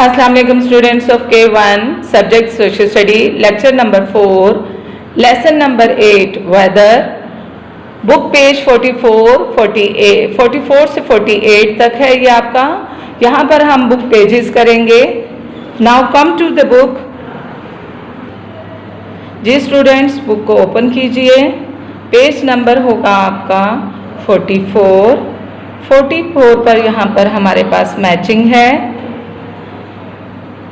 अस्सलाम वालेकुम students of K1 subject social study lecture number 4 lesson number 8 weather book page 44 से 48 तक है ये आपका। यहाँ पर हम बुक पेजेस करेंगे। Now come to the book. जी स्टूडेंट्स बुक को ओपन कीजिए। पेज नंबर होगा आपका 44 पर यहाँ पर हमारे पास मैचिंग है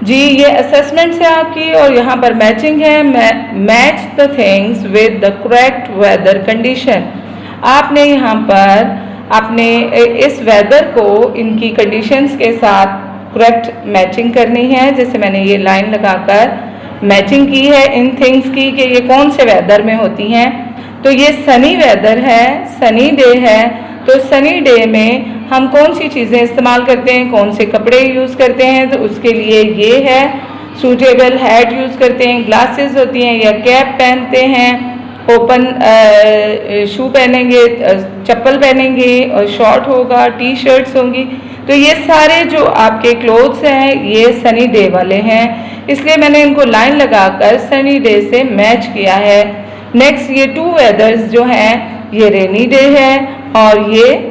जी। ये असेसमेंट है आपकी और यहाँ पर मैचिंग है। Match the things with the correct weather condition. आपने यहाँ पर अपने इस वेदर को इनकी कंडीशंस के साथ करेक्ट मैचिंग करनी है। जैसे मैंने ये लाइन लगाकर मैचिंग की है इन थिंग्स की कि ये कौन से वेदर में होती हैं। तो ये सनी वेदर है, सनी डे है। तो सनी डे में हम कौन सी चीज़ें इस्तेमाल करते हैं, कौन से कपड़े यूज़ करते हैं, तो उसके लिए ये है सूटेबल हैट यूज़ करते हैं, ग्लासेस होती हैं या कैप पहनते हैं, ओपन शू पहनेंगे, चप्पल पहनेंगे और शॉर्ट होगा, टी शर्ट्स होंगी। तो ये सारे जो आपके क्लोथ्स हैं ये सनी डे वाले हैं, इसलिए मैंने इनको लाइन लगाकर सनी डे से मैच किया है। नेक्स्ट ये टू वेदर्स जो हैं ये रेनी डे है और ये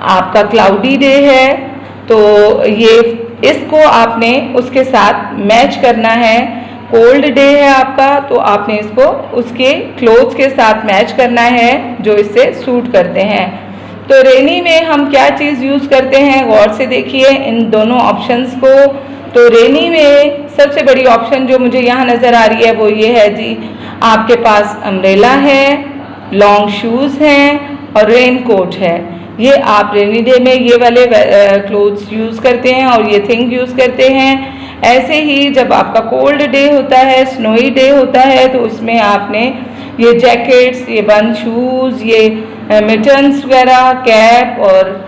आपका क्लाउडी डे है। तो ये इसको आपने उसके साथ मैच करना है। कोल्ड डे है आपका, तो आपने इसको उसके क्लोथ्स के साथ मैच करना है जो इससे सूट करते हैं। तो रेनी में हम क्या चीज़ यूज़ करते हैं, गौर से देखिए इन दोनों ऑप्शंस को। तो रेनी में सबसे बड़ी ऑप्शन जो मुझे यहाँ नज़र आ रही है वो ये है जी, आपके पास अम्ब्रेला है, लॉन्ग शूज़ हैं और रेन कोट है। ये आप रेनी डे में ये वाले क्लोथ्स यूज़ करते हैं और ये थिंग यूज़ करते हैं। ऐसे ही जब आपका कोल्ड डे होता है, स्नोई डे होता है, तो उसमें आपने ये जैकेट्स, ये बंद शूज़, ये मिटन्स वगैरह, कैप और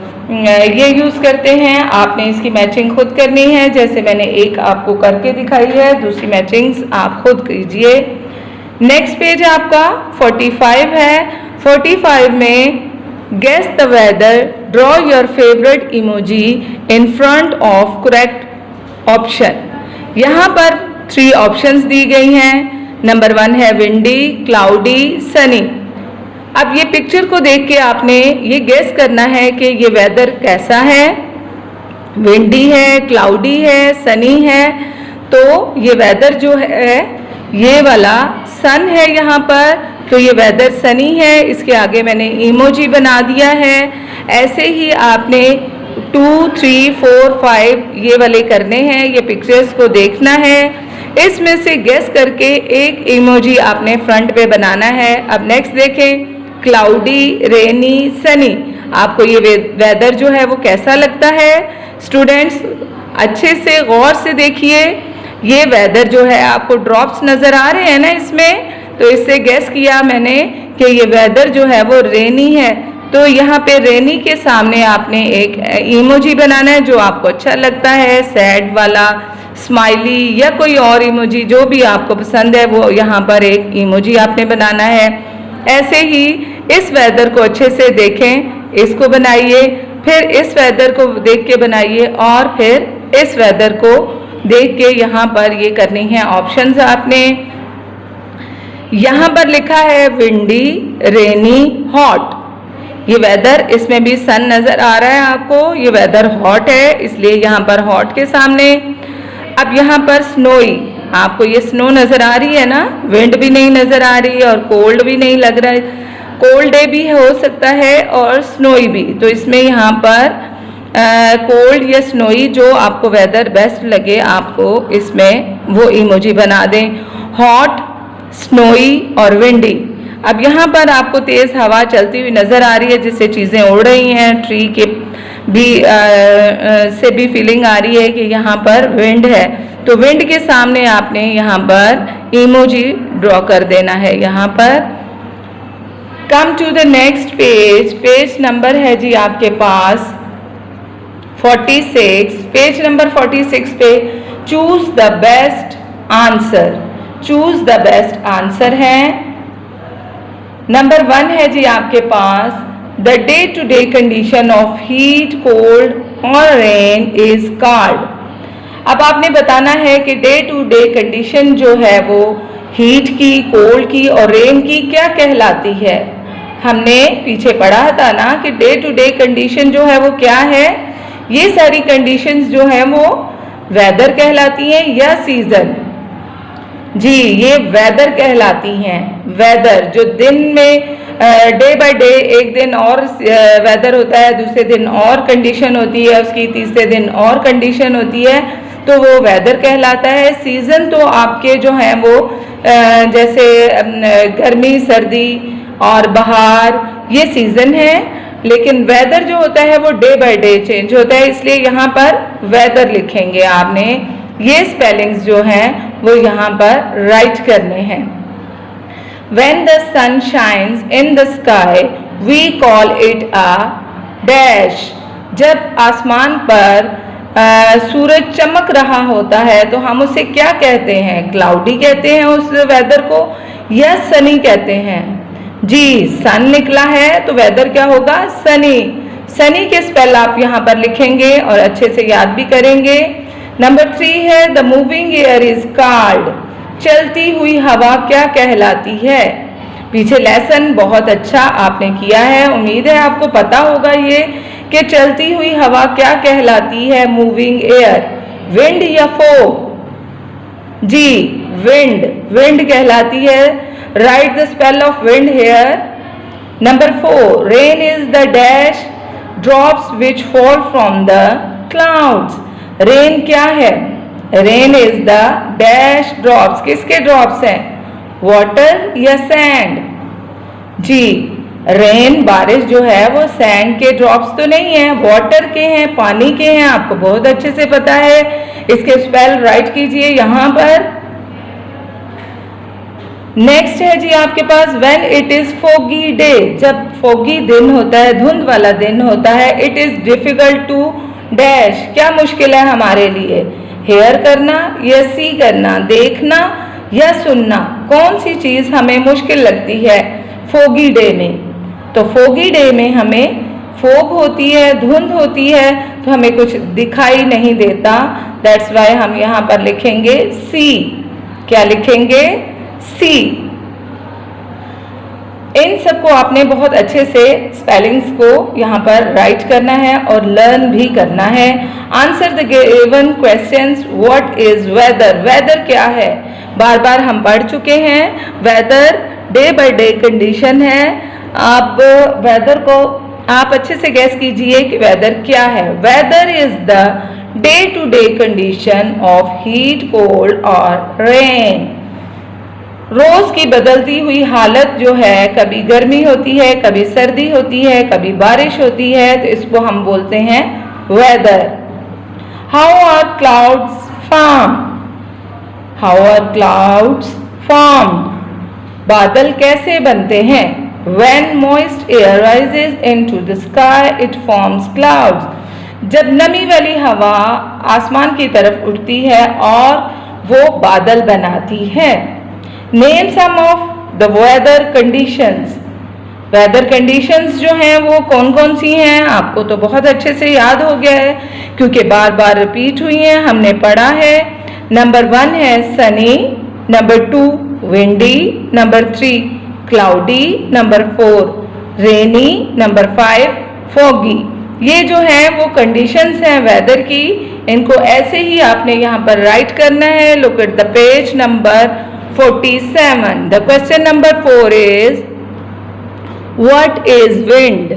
ये यूज़ करते हैं। आपने इसकी मैचिंग खुद करनी है, जैसे मैंने एक आपको करके दिखाई है, दूसरी मैचिंग्स आप खुद कीजिए। नेक्स्ट पेज आपका 45 है। 45 में guess the weather, draw your favourite emoji in front of correct option. यहाँ पर 3 ऑप्शंस दी गई हैं। नंबर 1 है विंडी, क्लाउडी, सनी। अब ये पिक्चर को देख के आपने ये गेस करना है कि ये वेदर कैसा है। विंडी है, क्लाउडी है, सनी है। तो ये वेदर जो है ये वाला सन है यहाँ पर, तो ये वेदर सनी है। इसके आगे मैंने इमोजी बना दिया है। ऐसे ही आपने 2, 3, 4, 5 ये वाले करने हैं। ये पिक्चर्स को देखना है, इसमें से गेस करके एक इमोजी आपने फ्रंट पे बनाना है। अब नेक्स्ट देखें, क्लाउडी, रेनी, सनी। आपको ये वेदर जो है वो कैसा लगता है? स्टूडेंट्स अच्छे से गौर से देखिए। ये वेदर जो है आपको ड्रॉप्स नज़र आ रहे हैं ना इसमें, तो इससे गैस किया मैंने कि ये वेदर जो है वो रेनी है। तो यहाँ पे रेनी के सामने आपने एक इमोजी बनाना है जो आपको अच्छा लगता है, सैड वाला, स्माइली या कोई और इमोजी जो भी आपको पसंद है वो यहाँ पर एक इमोजी आपने बनाना है। ऐसे ही इस वेदर को अच्छे से देखें, इसको बनाइए, फिर इस वेदर को देख के बनाइए और फिर इस वेदर को देख के यहाँ पर ये करनी है ऑप्शंस आपने। यहाँ पर लिखा है विंडी, रेनी, हॉट। ये वेदर, इसमें भी सन नज़र आ रहा है आपको। ये वेदर हॉट है, इसलिए यहाँ पर हॉट के सामने। अब यहाँ पर स्नोई, आपको ये स्नो नज़र आ रही है ना, विंड भी नहीं नज़र आ रही और कोल्ड भी नहीं लग रहा है। कोल्ड डे भी हो सकता है और स्नोई भी। तो इसमें यहाँ पर कोल्ड या स्नोई जो आपको वेदर बेस्ट लगे आपको इसमें वो इमोजी बना दें। हॉट, स्नोई और विंडी। अब यहाँ पर आपको तेज़ हवा चलती हुई नज़र आ रही है जिससे चीज़ें उड़ रही हैं। ट्री के भी से भी फीलिंग आ रही है कि यहाँ पर विंड है। तो विंड के सामने आपने यहाँ पर इमोजी ड्रॉ कर देना है। यहाँ पर come to the next page. Page number है जी आपके पास 46। पेज नंबर 46 पे choose the best answer. Choose the best answer है। नंबर 1 है जी आपके पास the day to day condition of heat, cold और रेन इज कॉल्ड। अब आपने बताना है कि डे टू डे कंडीशन जो है वो हीट की, कोल्ड की और रेन की क्या कहलाती है। हमने पीछे पढ़ा था ना कि डे टू डे कंडीशन जो है वो क्या है। ये सारी कंडीशंस जो है वो वेदर कहलाती हैं या सीजन। जी, ये वेदर कहलाती हैं। वेदर जो दिन में डे बाय डे एक दिन और वेदर होता है, दूसरे दिन और कंडीशन होती है उसकी, तीसरे दिन और कंडीशन होती है, तो वो वेदर कहलाता है। सीजन तो आपके जो हैं वो जैसे गर्मी, सर्दी और बहार, ये सीजन है। लेकिन वेदर जो होता है वो डे बाय डे चेंज होता है, इसलिए यहाँ पर वेदर लिखेंगे आपने। ये स्पेलिंग्स जो हैं वो यहाँ पर राइट करने हैं। When the sun shines in the sky, we call it a dash. जब आसमान पर सूरज चमक रहा होता है तो हम उसे क्या कहते हैं? क्लाउडी कहते हैं उस वेदर को या सनी कहते हैं? जी, सन निकला है तो वेदर क्या होगा? सनी। सनी के स्पेल आप यहाँ पर लिखेंगे और अच्छे से याद भी करेंगे। नंबर 3 है the moving air is called. चलती हुई हवा क्या कहलाती है? पीछे लेसन बहुत अच्छा आपने किया है, उम्मीद है आपको पता होगा ये कि चलती हुई हवा क्या कहलाती है। मूविंग एयर, विंड या फोग? जी, विंड। विंड कहलाती है। Write the spell of wind here. Number 4 rain is the dash drops which fall from the clouds. Rain क्या है? Rain is the dash drops. किसके ड्रॉप्स हैं? वाटर या sand? जी, रेन बारिश जो है वो सैंड के ड्रॉप्स तो नहीं है, वाटर के हैं, पानी के हैं। आपको बहुत अच्छे से पता है। इसके स्पेल राइट कीजिए यहाँ पर। नेक्स्ट है जी आपके पास when it is foggy day. जब फोगी दिन होता है, धुंध वाला दिन होता है, it is difficult to dash. क्या मुश्किल है हमारे लिए? हेयर करना या सी करना, देखना या सुनना, कौन सी चीज हमें मुश्किल लगती है फोगी डे में? तो फोगी डे में हमें फोग होती है, धुंध होती है, तो हमें कुछ दिखाई नहीं देता। दैट्स वाई हम यहाँ पर लिखेंगे सी। क्या लिखेंगे? सी। इन सबको आपने बहुत अच्छे से स्पेलिंग्स को यहाँ पर राइट करना है और लर्न भी करना है। Answer the given questions. What is weather? Weather क्या है? बार बार हम पढ़ चुके हैं। Weather day by day condition है। अब वेदर को आप अच्छे से गैस कीजिए कि वेदर क्या है। Weather is the day to day condition of heat, cold और रेन। रोज की बदलती हुई हालत जो है, कभी गर्मी होती है, कभी सर्दी होती है, कभी बारिश होती है, तो इसको हम बोलते हैं weather. How are clouds form? How are clouds formed? बादल कैसे बनते हैं? When moist air rises into the sky it forms clouds. जब नमी वाली हवा आसमान की तरफ उड़ती है और वो बादल बनाती है। Name some of the weather conditions. Weather conditions जो हैं वो कौन कौन सी हैं? आपको तो बहुत अच्छे से याद हो गया है क्योंकि बार बार रिपीट हुई हैं, हमने पढ़ा है। नंबर 1 है Sunny, number 2 windy, number 3 cloudy, number 4 रेनी, नंबर 5 फॉगी। ये जो है वो कंडीशंस हैं वेदर की। इनको ऐसे ही आपने यहाँ पर राइट करना है। Look at the page number 47. The question number 4 is what is wind?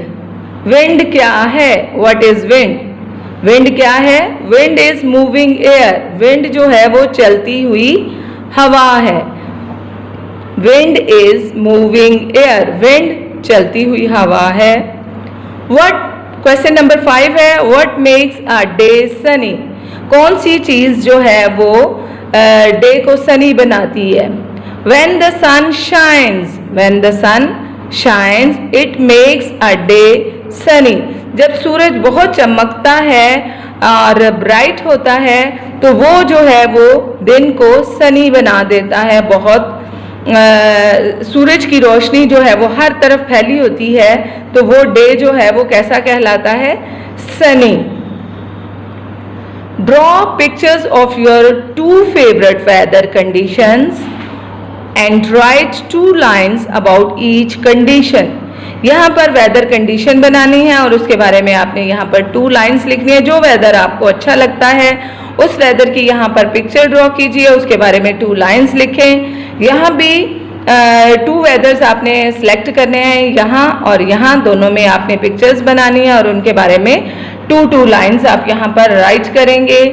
Wind क्या है? What is wind? Wind क्या है? Wind is moving air. Wind जो है वो चलती हुई हवा है। Wind is moving air. Wind चलती हुई हवा है। What? Question number 5 है what makes a day sunny? कौन सी चीज जो है वो डे को सनी बनाती है? When the sun shines, when the sun shines, it makes a day sunny. जब सूरज बहुत चमकता है और ब्राइट होता है तो वो जो है वो दिन को सनी बना देता है। बहुत सूरज की रोशनी जो है वो हर तरफ फैली होती है तो वो डे जो है वो कैसा कहलाता है? Sunny. Draw pictures of your two favorite weather conditions and write 2 lines about each condition. यहाँ पर वेदर कंडीशन बनानी है और उसके बारे में आपने यहाँ पर 2 लाइन्स लिखनी है। जो वेदर आपको अच्छा लगता है उस वेदर की यहाँ पर पिक्चर ड्रॉ कीजिए, उसके बारे में 2 लाइन्स लिखें। यहाँ भी 2 वेदर्स आपने सेलेक्ट करने हैं, यहाँ और यहाँ दोनों में आपने पिक्चर्स बनानी है और उनके बारे में 2 लाइन्स आप यहाँ पर राइट करेंगे।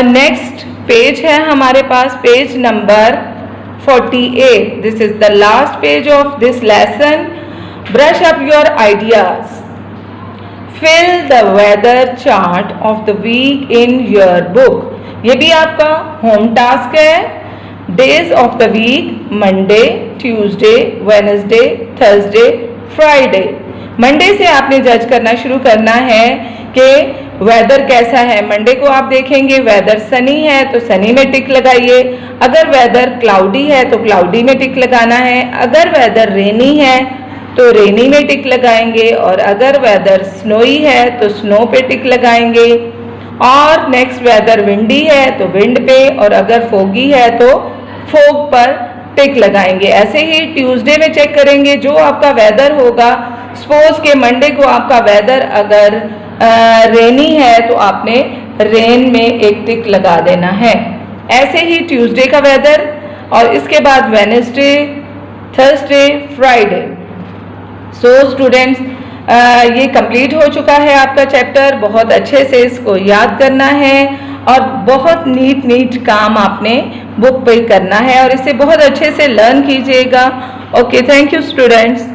नेक्स्ट पेज है हमारे पास, page number 48. This is the last page of this lesson. Brush up your ideas. Fill the weather chart of the week in your book. ये भी आपका होम टास्क है। Days of the week: Monday, Tuesday, Wednesday, Thursday, Friday. Monday से आपने जज करना शुरू करना है कि वेदर कैसा है। मंडे को आप देखेंगे वेदर सनी है तो सनी में टिक लगाइए, अगर वेदर क्लाउडी है तो क्लाउडी में टिक लगाना है, अगर वेदर रेनी है तो रेनी में टिक लगाएंगे और अगर वेदर स्नोई है तो स्नो पे टिक लगाएंगे। और नेक्स्ट वेदर विंडी है तो विंड पे, और अगर फोगी है तो फोग पर टिक लगाएंगे। ऐसे ही ट्यूसडे में चेक करेंगे जो आपका वेदर होगा। सपोज के मंडे को आपका वेदर अगर रेनी है तो आपने रेन में एक टिक लगा देना है। ऐसे ही ट्यूसडे का वेदर, और इसके बाद Wednesday, Thursday, Friday. So students, ये कंप्लीट हो चुका है आपका चैप्टर। बहुत अच्छे से इसको याद करना है और बहुत नीट काम आपने बुक पे करना है और इसे बहुत अच्छे से लर्न कीजिएगा। Okay, thank you students.